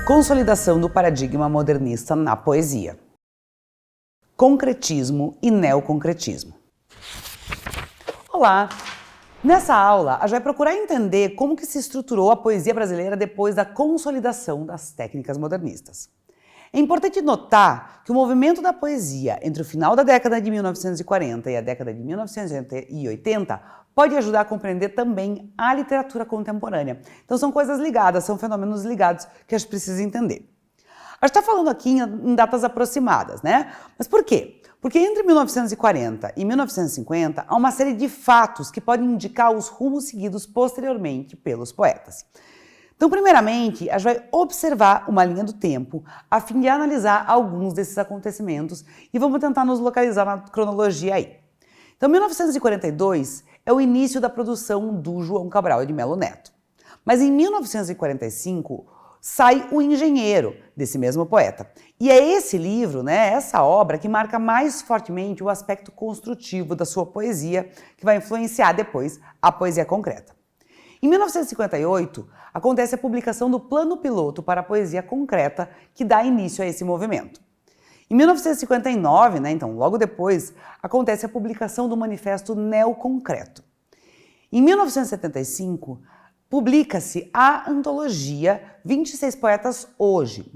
Consolidação do paradigma modernista na poesia. Concretismo e neoconcretismo. Olá! Nessa aula, a gente vai procurar entender como que se estruturou a poesia brasileira depois da consolidação das técnicas modernistas. É importante notar que o movimento da poesia entre o final da década de 1940 e a década de 1980 pode ajudar a compreender também a literatura contemporânea. Então são coisas ligadas, são fenômenos ligados que a gente precisa entender. A gente está falando aqui em datas aproximadas, né? Mas por quê? Porque entre 1940 e 1950 há uma série de fatos que podem indicar os rumos seguidos posteriormente pelos poetas. Então, primeiramente, a gente vai observar uma linha do tempo a fim de analisar alguns desses acontecimentos e vamos tentar nos localizar na cronologia aí. Então, 1942 é o início da produção do João Cabral de Melo Neto. Mas em 1945 sai O Engenheiro, desse mesmo poeta. E é esse livro, essa obra, que marca mais fortemente o aspecto construtivo da sua poesia, que vai influenciar depois a poesia concreta. Em 1958, acontece a publicação do Plano Piloto para a Poesia Concreta, que dá início a esse movimento. Em 1959, então logo depois, acontece a publicação do Manifesto Neoconcreto. Em 1975, publica-se a antologia 26 Poetas Hoje,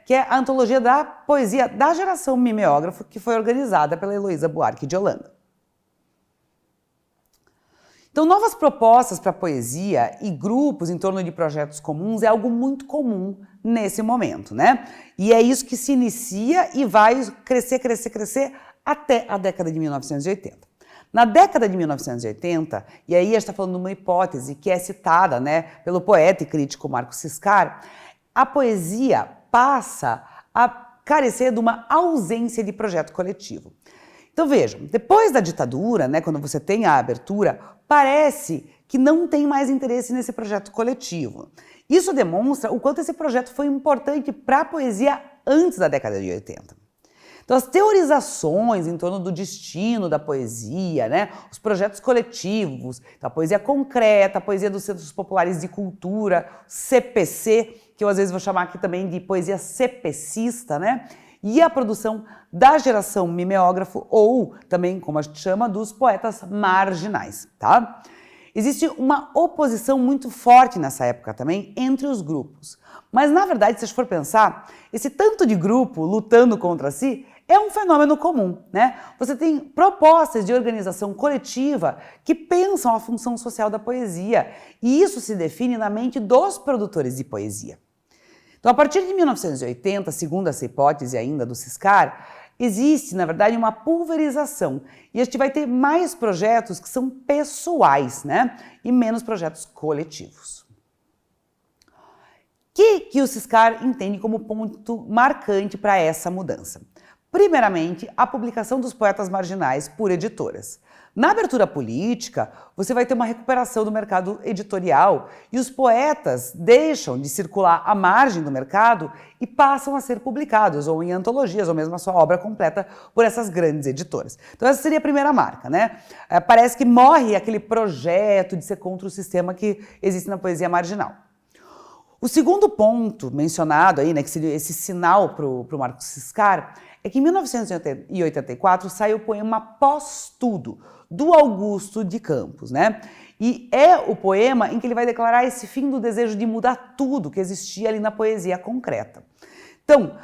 que é a antologia da poesia da geração mimeógrafo, que foi organizada pela Heloísa Buarque de Holanda. Então, novas propostas para a poesia e grupos em torno de projetos comuns é algo muito comum nesse momento, E é isso que se inicia e vai crescer até a década de 1980. Na década de 1980, e aí a gente está falando de uma hipótese que é citada pelo poeta e crítico Marco Ciscar, a poesia passa a carecer de uma ausência de projeto coletivo. Então vejam, depois da ditadura, quando você tem a abertura, parece que não tem mais interesse nesse projeto coletivo. Isso demonstra o quanto esse projeto foi importante para a poesia antes da década de 80. Então as teorizações em torno do destino da poesia, os projetos coletivos, a poesia concreta, a poesia dos Centros Populares de Cultura, CPC, que eu às vezes vou chamar aqui também de poesia CPCista, e a produção da geração mimeógrafo, ou também, como a gente chama, dos poetas marginais, tá? Existe uma oposição muito forte nessa época também entre os grupos. Mas, na verdade, se a gente for pensar, esse tanto de grupo lutando contra si é um fenômeno comum, Você tem propostas de organização coletiva que pensam a função social da poesia, e isso se define na mente dos produtores de poesia. Então, a partir de 1980, segundo essa hipótese ainda do Ciscar, existe, na verdade, uma pulverização. E a gente vai ter mais projetos que são pessoais, e menos projetos coletivos. O que o Ciscar entende como ponto marcante para essa mudança? Primeiramente, a publicação dos poetas marginais por editoras. Na abertura política, você vai ter uma recuperação do mercado editorial e os poetas deixam de circular à margem do mercado e passam a ser publicados, ou em antologias, ou mesmo a sua obra completa, por essas grandes editoras. Então essa seria a primeira marca, Parece que morre aquele projeto de ser contra o sistema que existe na poesia marginal. O segundo ponto mencionado aí, que seria esse sinal para o Marco Ciscar, é que em 1984 sai o poema Pós-Tudo, do Augusto de Campos, E é o poema em que ele vai declarar esse fim do desejo de mudar tudo que existia ali na poesia concreta. Então,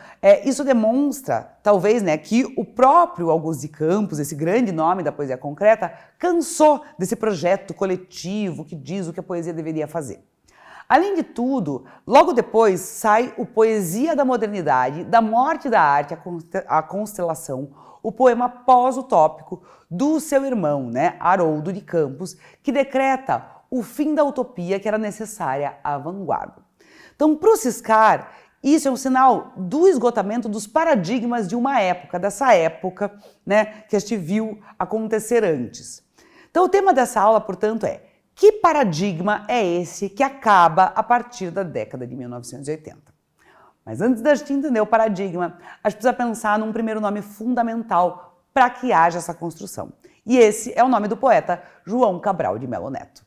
isso demonstra, talvez, que o próprio Augusto de Campos, esse grande nome da poesia concreta, cansou desse projeto coletivo que diz o que a poesia deveria fazer. Além de tudo, logo depois sai o Poesia da Modernidade, da Morte da Arte, a Constelação, o poema pós-utópico do seu irmão, Haroldo de Campos, que decreta o fim da utopia que era necessária à vanguarda. Então, para o Ciscar, isso é um sinal do esgotamento dos paradigmas de uma época, dessa época, que a gente viu acontecer antes. Então, o tema dessa aula, portanto, é: que paradigma é esse que acaba a partir da década de 1980? Mas antes da gente entender o paradigma, a gente precisa pensar num primeiro nome fundamental para que haja essa construção. E esse é o nome do poeta João Cabral de Melo Neto.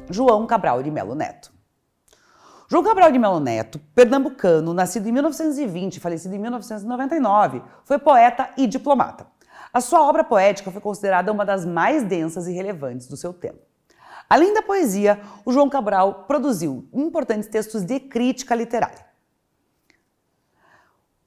João Cabral de Melo Neto. João Cabral de Melo Neto, pernambucano, nascido em 1920 e falecido em 1999, foi poeta e diplomata. A sua obra poética foi considerada uma das mais densas e relevantes do seu tempo. Além da poesia, o João Cabral produziu importantes textos de crítica literária.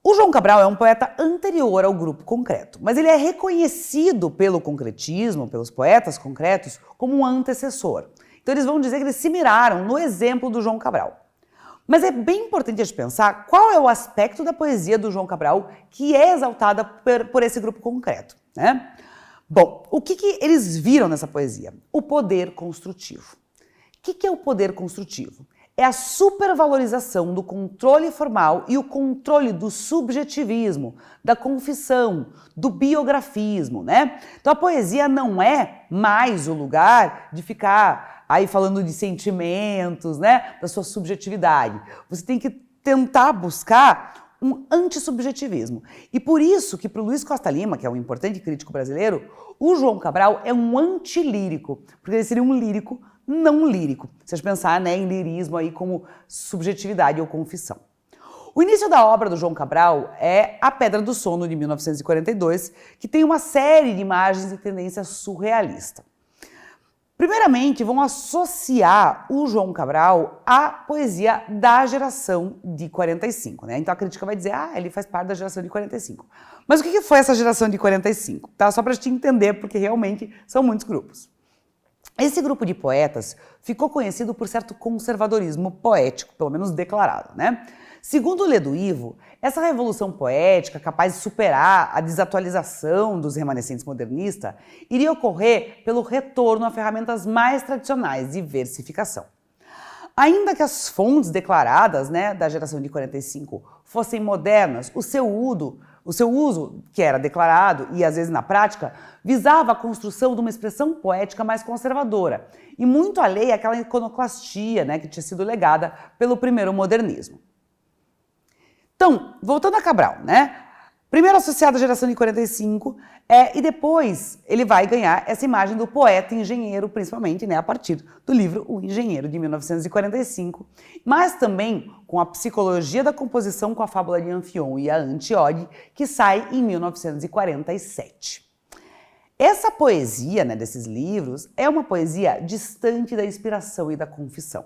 O João Cabral é um poeta anterior ao grupo concreto, mas ele é reconhecido pelo concretismo, pelos poetas concretos, como um antecessor. Então eles vão dizer que eles se miraram no exemplo do João Cabral. Mas é bem importante a gente pensar qual é o aspecto da poesia do João Cabral que é exaltada por esse grupo concreto, né? Bom, o que eles viram nessa poesia? O poder construtivo. O que é o poder construtivo? É a supervalorização do controle formal e o controle do subjetivismo, da confissão, do biografismo, né? Então a poesia não é mais o lugar de ficar aí falando de sentimentos, né? Da sua subjetividade. Você tem que tentar buscar um antissubjetivismo. E por isso que para o Luiz Costa Lima, que é um importante crítico brasileiro, o João Cabral é um antilírico, porque ele seria um lírico não lírico. Se a gente pensar, né, em lirismo aí como subjetividade ou confissão. O início da obra do João Cabral é A Pedra do Sono, de 1942, que tem uma série de imagens de tendência surrealista. Primeiramente, vão associar o João Cabral à poesia da geração de 45, né? Então a crítica vai dizer, ele faz parte da geração de 45. Mas o que foi essa geração de 45? Tá? Só para a gente entender, porque realmente são muitos grupos. Esse grupo de poetas ficou conhecido por certo conservadorismo poético, pelo menos declarado, né? Segundo Ledo-Ivo, essa revolução poética, capaz de superar a desatualização dos remanescentes modernistas, iria ocorrer pelo retorno a ferramentas mais tradicionais de versificação. Ainda que as fontes declaradas, né, da geração de 45 fossem modernas, o seu uso, que era declarado e às vezes na prática, visava a construção de uma expressão poética mais conservadora e muito alheia àquela iconoclastia, né, que tinha sido legada pelo primeiro modernismo. Então, voltando a Cabral, né? Primeiro associado à geração de 45, e depois ele vai ganhar essa imagem do poeta engenheiro, principalmente, né, a partir do livro O Engenheiro, de 1945, mas também com a Psicologia da Composição com a Fábula de Anfion e a Antíode, que sai em 1947. Essa poesia, né, desses livros é uma poesia distante da inspiração e da confissão.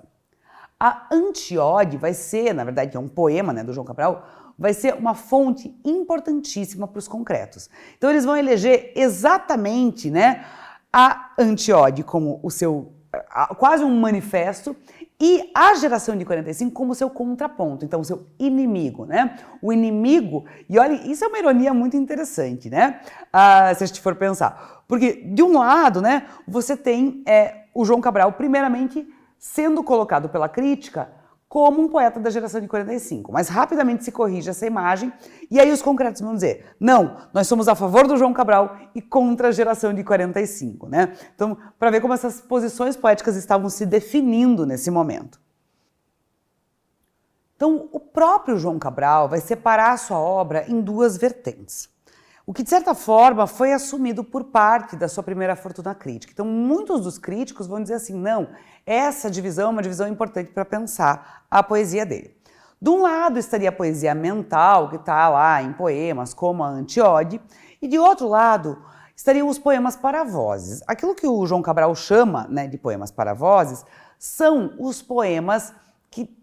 A Antíode vai ser, na verdade, que é um poema, né, do João Cabral, vai ser uma fonte importantíssima para os concretos. Então eles vão eleger exatamente, né, a Antíode como o seu, quase um manifesto, e a geração de 45 como seu contraponto, então o seu inimigo, né? O inimigo, e olha, isso é uma ironia muito interessante, né? Se a gente for pensar. Porque, de um lado, né, você tem o João Cabral, primeiramente, sendo colocado pela crítica como um poeta da geração de 45. Mas rapidamente se corrige essa imagem e aí os concretos vão dizer, não, nós somos a favor do João Cabral e contra a geração de 45, né? Então, para ver como essas posições poéticas estavam se definindo nesse momento. Então, o próprio João Cabral vai separar a sua obra em duas vertentes. O que, de certa forma, foi assumido por parte da sua primeira fortuna crítica. Então, muitos dos críticos vão dizer assim, não, essa divisão é uma divisão importante para pensar a poesia dele. De um lado estaria a poesia mental, que está lá em poemas como a Antíode, e de outro lado estariam os poemas para vozes. Aquilo que o João Cabral chama, né, de poemas para vozes são os poemas que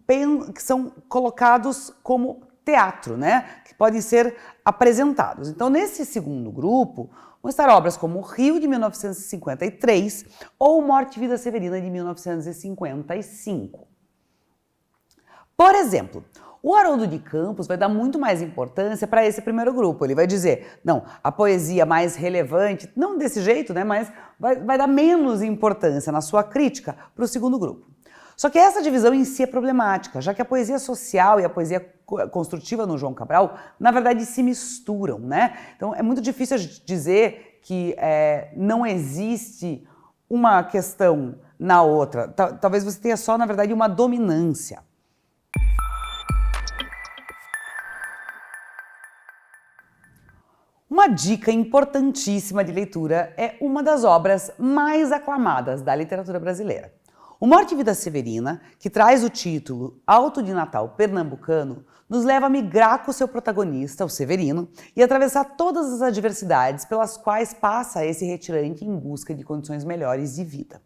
são colocados como teatro, né? Que podem ser apresentados. Então, nesse segundo grupo, vão estar obras como O Rio, de 1953, ou Morte e Vida Severina, de 1955. Por exemplo, o Haroldo de Campos vai dar muito mais importância para esse primeiro grupo. Ele vai dizer, não, a poesia mais relevante, não desse jeito, né, mas vai dar menos importância na sua crítica para o segundo grupo. Só que essa divisão em si é problemática, já que a poesia social e a poesia construtiva no João Cabral, na verdade, se misturam, né? Então, é muito difícil a gente dizer que não existe uma questão na outra. Talvez você tenha só, na verdade, uma dominância. Uma dica importantíssima de leitura é uma das obras mais aclamadas da literatura brasileira. O Morte e Vida Severina, que traz o título Alto de Natal Pernambucano, nos leva a migrar com seu protagonista, o Severino, e atravessar todas as adversidades pelas quais passa esse retirante em busca de condições melhores de vida.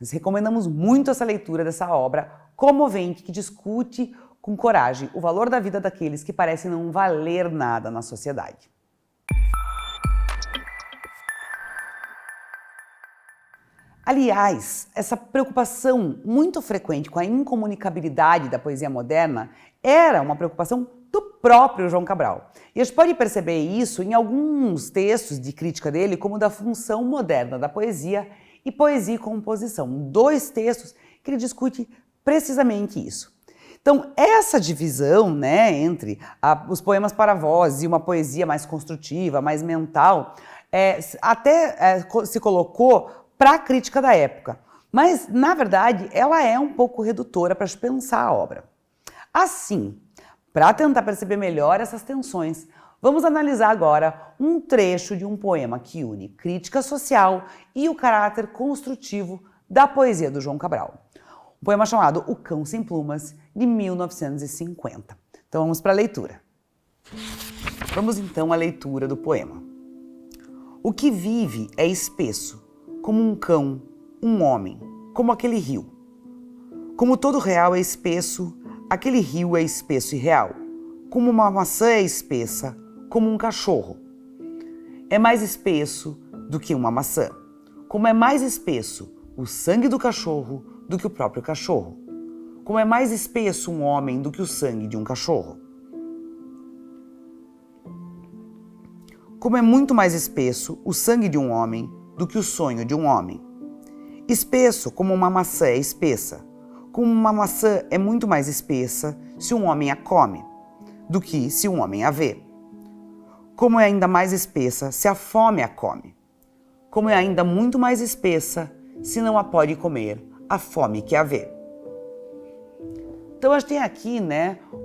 Nós recomendamos muito essa leitura dessa obra comovente que discute com coragem o valor da vida daqueles que parecem não valer nada na sociedade. Aliás, essa preocupação muito frequente com a incomunicabilidade da poesia moderna era uma preocupação do próprio João Cabral. E a gente pode perceber isso em alguns textos de crítica dele, como da função moderna da poesia e poesia e composição. 2 textos que ele discute precisamente isso. Então, essa divisão, entre os poemas para voz e uma poesia mais construtiva, mais mental, se colocou para a crítica da época. Mas, na verdade, ela é um pouco redutora para pensar a obra. Assim, para tentar perceber melhor essas tensões, vamos analisar agora um trecho de um poema que une crítica social e o caráter construtivo da poesia do João Cabral. Um poema chamado O Cão Sem Plumas, de 1950. Então vamos para a leitura. Vamos então à leitura do poema. O que vive é espesso, como um cão, um homem, como aquele rio. Como todo real é espesso, aquele rio é espesso e real. Como uma maçã é espessa, como um cachorro. É mais espesso do que uma maçã. Como é mais espesso o sangue do cachorro do que o próprio cachorro. Como é mais espesso um homem do que o sangue de um cachorro. Como é muito mais espesso o sangue de um homem do que o sonho de um homem. Espesso como uma maçã é espessa. Como uma maçã é muito mais espessa se um homem a come, do que se um homem a vê. Como é ainda mais espessa se a fome a come. Como é ainda muito mais espessa se não a pode comer a fome que a vê. Então a gente tem aqui,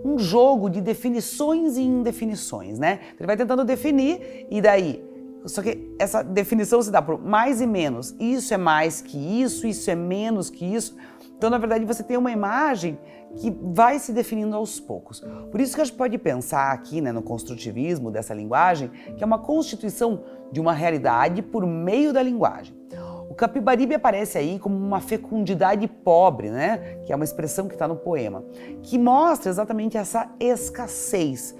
um jogo de definições e indefinições, Ele vai tentando definir e daí, só que essa definição se dá por mais e menos. Isso é mais que isso é menos que isso. Então, na verdade, você tem uma imagem que vai se definindo aos poucos. Por isso que a gente pode pensar aqui, no construtivismo dessa linguagem, que é uma constituição de uma realidade por meio da linguagem. O Capibaribe aparece aí como uma fecundidade pobre, que é uma expressão que está no poema, que mostra exatamente essa escassez,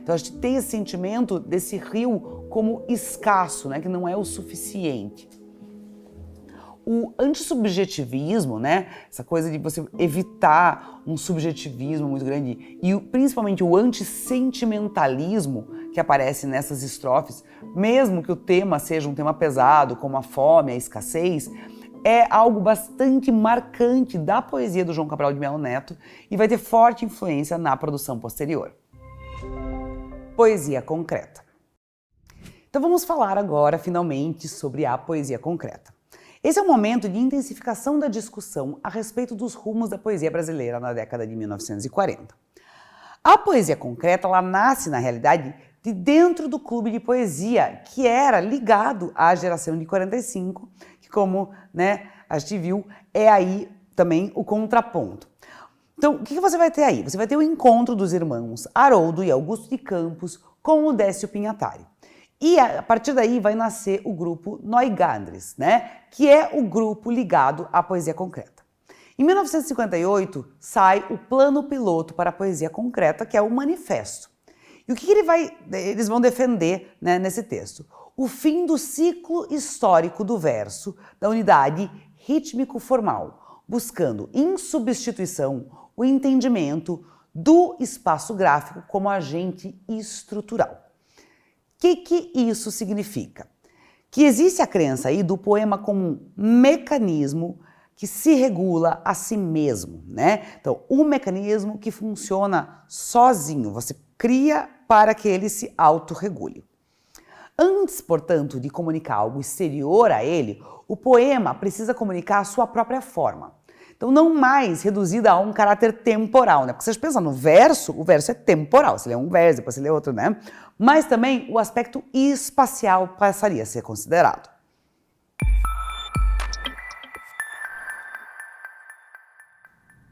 Então a gente tem esse sentimento desse rio como escasso, que não é o suficiente. O antissubjetivismo, essa coisa de você evitar um subjetivismo muito grande e principalmente o antissentimentalismo que aparece nessas estrofes, mesmo que o tema seja um tema pesado, como a fome, a escassez, é algo bastante marcante da poesia do João Cabral de Melo Neto e vai ter forte influência na produção posterior. Poesia concreta. Então vamos falar agora, finalmente, sobre a poesia concreta. Esse é um momento de intensificação da discussão a respeito dos rumos da poesia brasileira na década de 1940. A poesia concreta, ela nasce, na realidade, de dentro do clube de poesia, que era ligado à geração de 45, que, como a gente viu, é aí também o contraponto. Então, o que você vai ter aí? Você vai ter o encontro dos irmãos Haroldo e Augusto de Campos com o Décio Pinhatari. E a partir daí vai nascer o grupo Neugadres, que é o grupo ligado à poesia concreta. Em 1958 sai o plano piloto para a poesia concreta, que é o Manifesto. E o que eles vão defender nesse texto? O fim do ciclo histórico do verso, da unidade rítmico-formal, buscando, em substituição, o entendimento do espaço gráfico como agente estrutural. O que isso significa? Que existe a crença aí do poema como um mecanismo que se regula a si mesmo, Então, um mecanismo que funciona sozinho, você cria para que ele se autorregule. Antes, portanto, de comunicar algo exterior a ele, o poema precisa comunicar a sua própria forma. Então, não mais reduzida a um caráter temporal, Porque se a gente pensa no verso, o verso é temporal. Você lê um verso, depois você lê outro, Mas também o aspecto espacial passaria a ser considerado.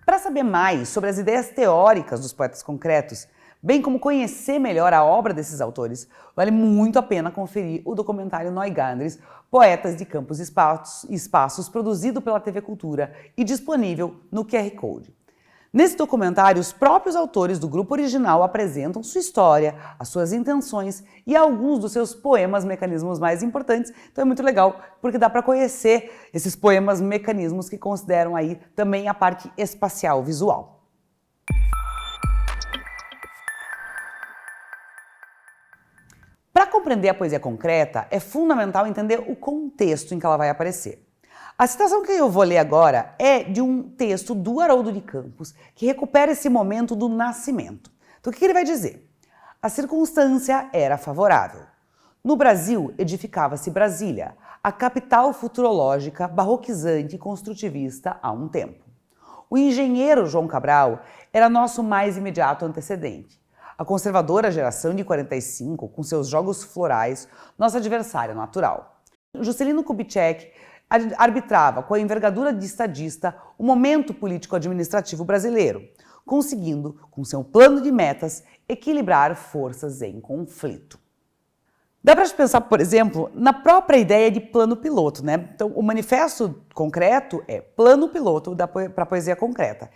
Para saber mais sobre as ideias teóricas dos poetas concretos, bem como conhecer melhor a obra desses autores, vale muito a pena conferir o documentário Neugándrias, Poetas de Campos e Espaços, produzido pela TV Cultura e disponível no QR Code. Nesse documentário, os próprios autores do grupo original apresentam sua história, as suas intenções e alguns dos seus poemas mecanismos mais importantes. Então é muito legal, porque dá para conhecer esses poemas mecanismos que consideram aí também a parte espacial visual. Para compreender a poesia concreta, é fundamental entender o contexto em que ela vai aparecer. A citação que eu vou ler agora é de um texto do Haroldo de Campos, que recupera esse momento do nascimento. Então, o que ele vai dizer? A circunstância era favorável. No Brasil, edificava-se Brasília, a capital futurológica, barroquizante e construtivista há um tempo. O engenheiro João Cabral era nosso mais imediato antecedente. A conservadora geração de 45, com seus jogos florais, nossa adversária natural. Juscelino Kubitschek arbitrava com a envergadura de estadista o momento político-administrativo brasileiro, conseguindo, com seu plano de metas, equilibrar forças em conflito. Dá para pensar, por exemplo, na própria ideia de plano piloto, né? Então, o manifesto concreto é plano piloto para a poesia concreta.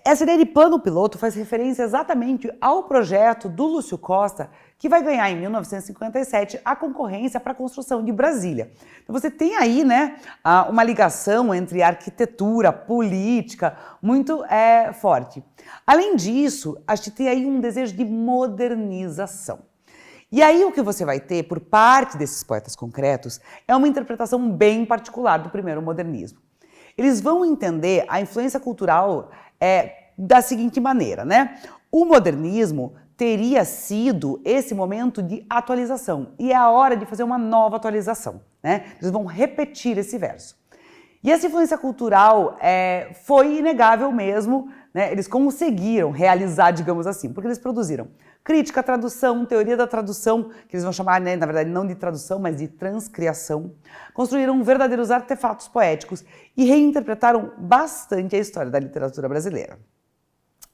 Essa ideia de plano piloto faz referência exatamente ao projeto do Lúcio Costa, que vai ganhar em 1957 a concorrência para a construção de Brasília. Então você tem aí, né, uma ligação entre arquitetura, política, muito forte. Além disso, a gente tem aí um desejo de modernização. E aí o que você vai ter por parte desses poetas concretos é uma interpretação bem particular do primeiro modernismo. Eles vão entender a influência cultural da seguinte maneira, né? O modernismo teria sido esse momento de atualização e é a hora de fazer uma nova atualização, né? Eles vão repetir esse verso. E essa influência cultural foi inegável mesmo, né? Eles conseguiram realizar, digamos assim, porque eles produziram crítica à tradução, teoria da tradução, que eles vão chamar, né, na verdade, não de tradução, mas de transcriação. Construíram verdadeiros artefatos poéticos e reinterpretaram bastante a história da literatura brasileira.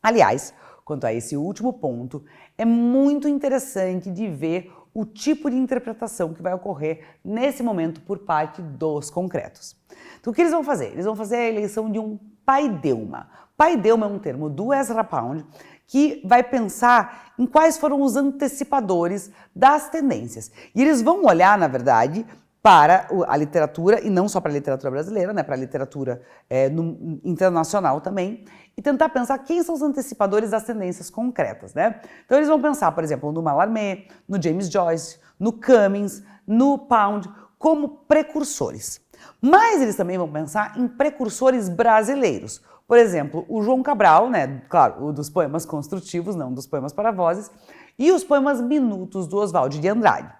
Aliás, quanto a esse último ponto, é muito interessante de ver o tipo de interpretação que vai ocorrer nesse momento por parte dos concretos. Então, o que eles vão fazer? Eles vão fazer a eleição de um paideuma. Paideuma é um termo do Ezra Pound que vai pensar em quais foram os antecipadores das tendências. E eles vão olhar, na verdade, para a literatura, e não só para a literatura brasileira, né, para a literatura internacional também, e tentar pensar quem são os antecipadores das tendências concretas, né? Então eles vão pensar, por exemplo, no Mallarmé, no James Joyce, no Cummings, no Pound, como precursores. Mas eles também vão pensar em precursores brasileiros. Por exemplo, o João Cabral, né, claro, o dos poemas construtivos, não dos poemas para vozes, e os poemas minutos do Oswald de Andrade.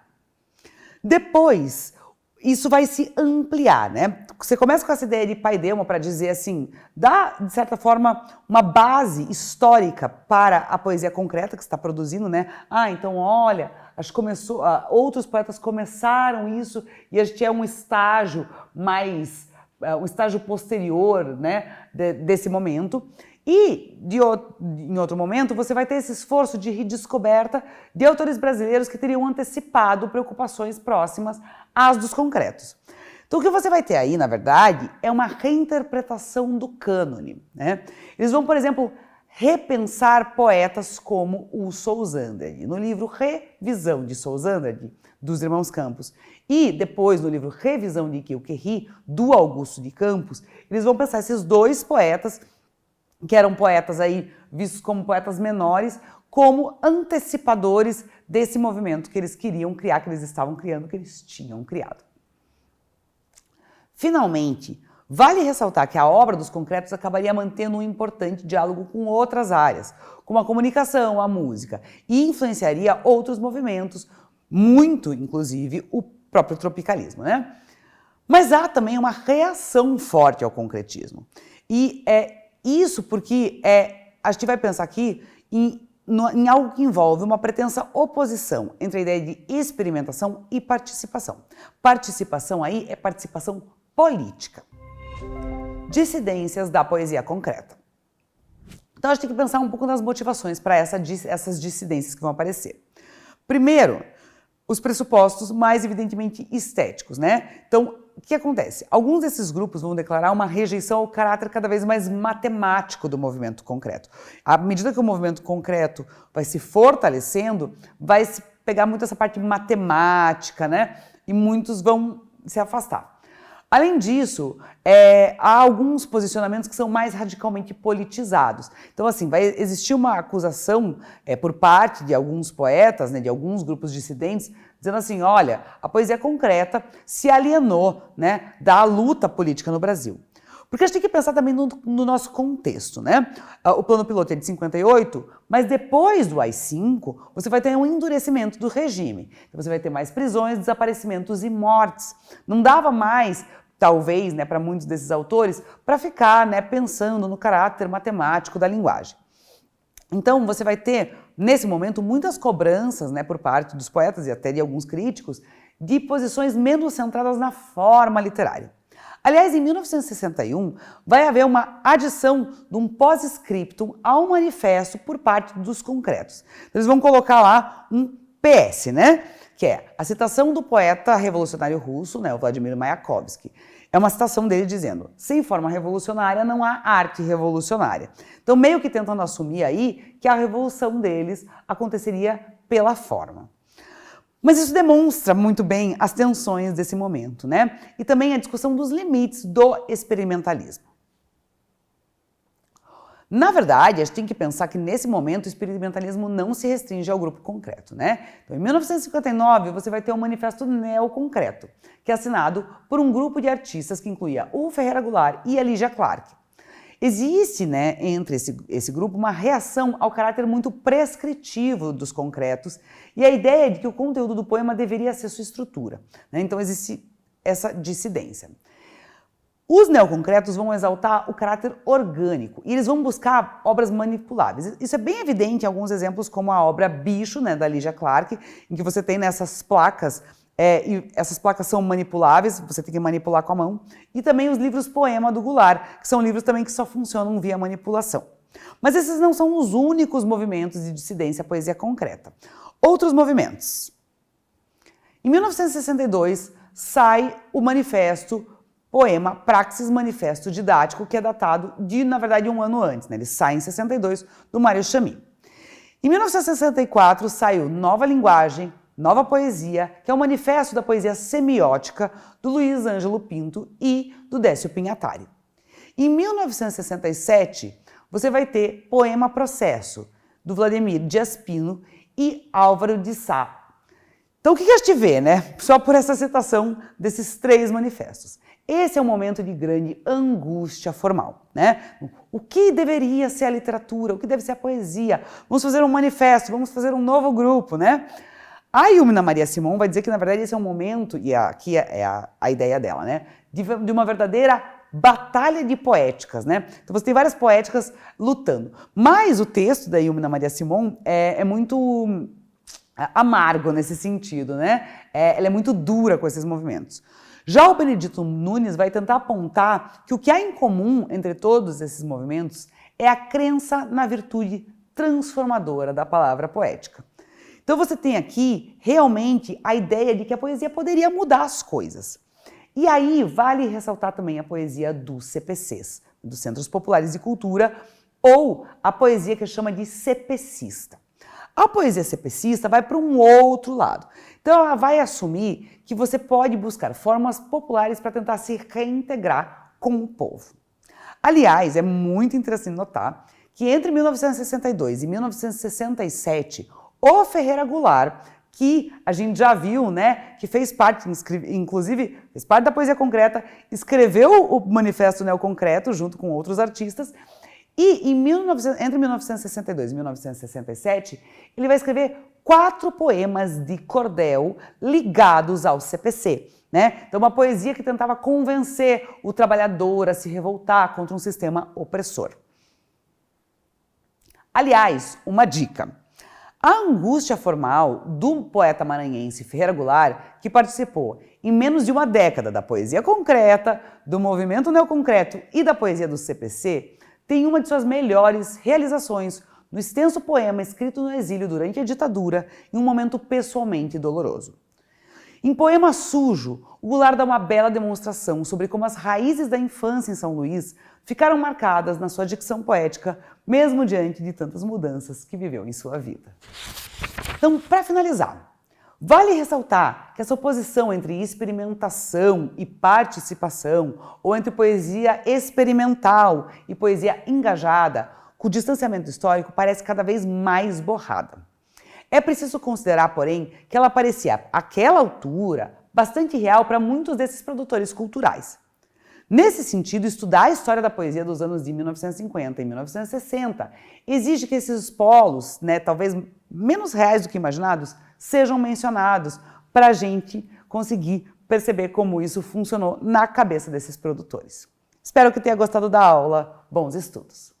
Depois, isso vai se ampliar, né? Você começa com essa ideia de paideuma para dizer assim, dá, de certa forma, uma base histórica para a poesia concreta que você está produzindo, né? Então, olha, acho que começou, outros poetas começaram isso e a gente é um estágio mais, um estágio posterior, né, desse momento. E, em outro momento, você vai ter esse esforço de redescoberta de autores brasileiros que teriam antecipado preocupações próximas às dos concretos. Então, o que você vai ter aí, na verdade, é uma reinterpretação do cânone, né? Eles vão, por exemplo, repensar poetas como o Sousanderd, no livro Revisão de Sousanderd, dos Irmãos Campos, e depois no livro Revisão de Quilquerri, do Augusto de Campos, eles vão pensar esses dois poetas que eram poetas aí vistos como poetas menores, como antecipadores desse movimento que eles queriam criar, que eles estavam criando, que eles tinham criado. Finalmente, vale ressaltar que a obra dos concretos acabaria mantendo um importante diálogo com outras áreas, como a comunicação, a música, e influenciaria outros movimentos, muito, inclusive, o próprio tropicalismo, né? Mas há também uma reação forte ao concretismo. E isso porque a gente vai pensar aqui em algo que envolve uma pretensa oposição entre a ideia de experimentação e participação. Participação aí é participação política. Dissidências da poesia concreta. Então a gente tem que pensar um pouco nas motivações para essas dissidências que vão aparecer. Primeiro, os pressupostos mais evidentemente estéticos, né? Então, o que acontece? Alguns desses grupos vão declarar uma rejeição ao caráter cada vez mais matemático do movimento concreto. À medida que o movimento concreto vai se fortalecendo, vai se pegar muito essa parte matemática, né? E muitos vão se afastar. Além disso, há alguns posicionamentos que são mais radicalmente politizados. Então, assim, vai existir uma acusação por parte de alguns poetas, né, de alguns grupos dissidentes, dizendo assim, olha, a poesia concreta se alienou, né, da luta política no Brasil. Porque a gente tem que pensar também no nosso contexto, né? O plano piloto é de 58, mas depois do AI-5, você vai ter um endurecimento do regime. Então você vai ter mais prisões, desaparecimentos e mortes. Não dava mais, talvez, né, para muitos desses autores, para ficar, né, pensando no caráter matemático da linguagem. Então você vai ter, nesse momento, muitas cobranças, né, por parte dos poetas e até de alguns críticos, de posições menos centradas na forma literária. Aliás, em 1961, vai haver uma adição de um pós-scriptum ao manifesto por parte dos concretos. Eles vão colocar lá um PS, né? Que é a citação do poeta revolucionário russo, né, o Vladimir Mayakovsky. É uma citação dele dizendo, sem forma revolucionária não há arte revolucionária. Então, meio que tentando assumir aí que a revolução deles aconteceria pela forma. Mas isso demonstra muito bem as tensões desse momento, né? E também a discussão dos limites do experimentalismo. Na verdade, a gente tem que pensar que nesse momento o experimentalismo não se restringe ao grupo concreto, né? Então, em 1959, você vai ter o Manifesto Neoconcreto, que é assinado por um grupo de artistas que incluía o Ferreira Goulart e a Lígia Clark. Existe, né, entre esse grupo uma reação ao caráter muito prescritivo dos concretos e a ideia de que o conteúdo do poema deveria ser sua estrutura, né? Então existe essa dissidência. Os neoconcretos vão exaltar o caráter orgânico e eles vão buscar obras manipuláveis. Isso é bem evidente em alguns exemplos, como a obra Bicho, né, da Lígia Clark, em que você tem nessas placas, e essas placas são manipuláveis, você tem que manipular com a mão, e também os livros poema do Goulart, que são livros também que só funcionam via manipulação. Mas esses não são os únicos movimentos de dissidência à poesia concreta. Outros movimentos. Em 1962, sai o manifesto poema Praxis Manifesto Didático, que é datado de, na verdade, um ano antes, né? Ele sai em 62, do Mário Chamie. Em 1964, saiu Nova Linguagem, Nova Poesia, que é o manifesto da poesia semiótica do Luiz Ângelo Pinto e do Décio Pinhatari. Em 1967, você vai ter Poema Processo, do Vladimir Dias Pino e Álvaro de Sá. Então, o que a gente vê, né? Só por essa citação desses três manifestos. Esse é um momento de grande angústia formal, né? O que deveria ser a literatura? O que deve ser a poesia? Vamos fazer um manifesto, vamos fazer um novo grupo, né? A Iumina Maria Simon vai dizer que, na verdade, esse é um momento, e aqui é a ideia dela, né? De uma verdadeira batalha de poéticas, né? Então você tem várias poéticas lutando. Mas o texto da Iumina Maria Simon é muito amargo nesse sentido, né? Ela é muito dura com esses movimentos. Já o Benedito Nunes vai tentar apontar que o que há em comum entre todos esses movimentos é a crença na virtude transformadora da palavra poética. Então você tem aqui realmente a ideia de que a poesia poderia mudar as coisas. E aí vale ressaltar também a poesia dos CPCs, dos Centros Populares de Cultura, ou a poesia que chama de cepecista. A poesia cepecista vai para um outro lado. Então ela vai assumir que você pode buscar formas populares para tentar se reintegrar com o povo. Aliás, é muito interessante notar que entre 1962 e 1967, o Ferreira Goulart, que a gente já viu, né, que fez parte, inclusive, fez parte da poesia concreta, escreveu o Manifesto Neoconcreto junto com outros artistas, e entre 1962 e 1967, ele vai escrever 4 poemas de cordel ligados ao CPC, né? Então, uma poesia que tentava convencer o trabalhador a se revoltar contra um sistema opressor. Aliás, uma dica. A angústia formal do poeta maranhense Ferreira Goulart, que participou em menos de uma década da poesia concreta, do movimento neoconcreto e da poesia do CPC, tem uma de suas melhores realizações no extenso poema escrito no exílio durante a ditadura, em um momento pessoalmente doloroso. Em Poema Sujo, o Goulart dá uma bela demonstração sobre como as raízes da infância em São Luís ficaram marcadas na sua dicção poética, mesmo diante de tantas mudanças que viveu em sua vida. Então, para finalizar, vale ressaltar que essa oposição entre experimentação e participação, ou entre poesia experimental e poesia engajada, com o distanciamento histórico parece cada vez mais borrada. É preciso considerar, porém, que ela parecia, àquela altura, bastante real para muitos desses produtores culturais. Nesse sentido, estudar a história da poesia dos anos de 1950 e 1960 exige que esses polos, talvez menos reais do que imaginados, sejam mencionados para a gente conseguir perceber como isso funcionou na cabeça desses produtores. Espero que tenha gostado da aula. Bons estudos!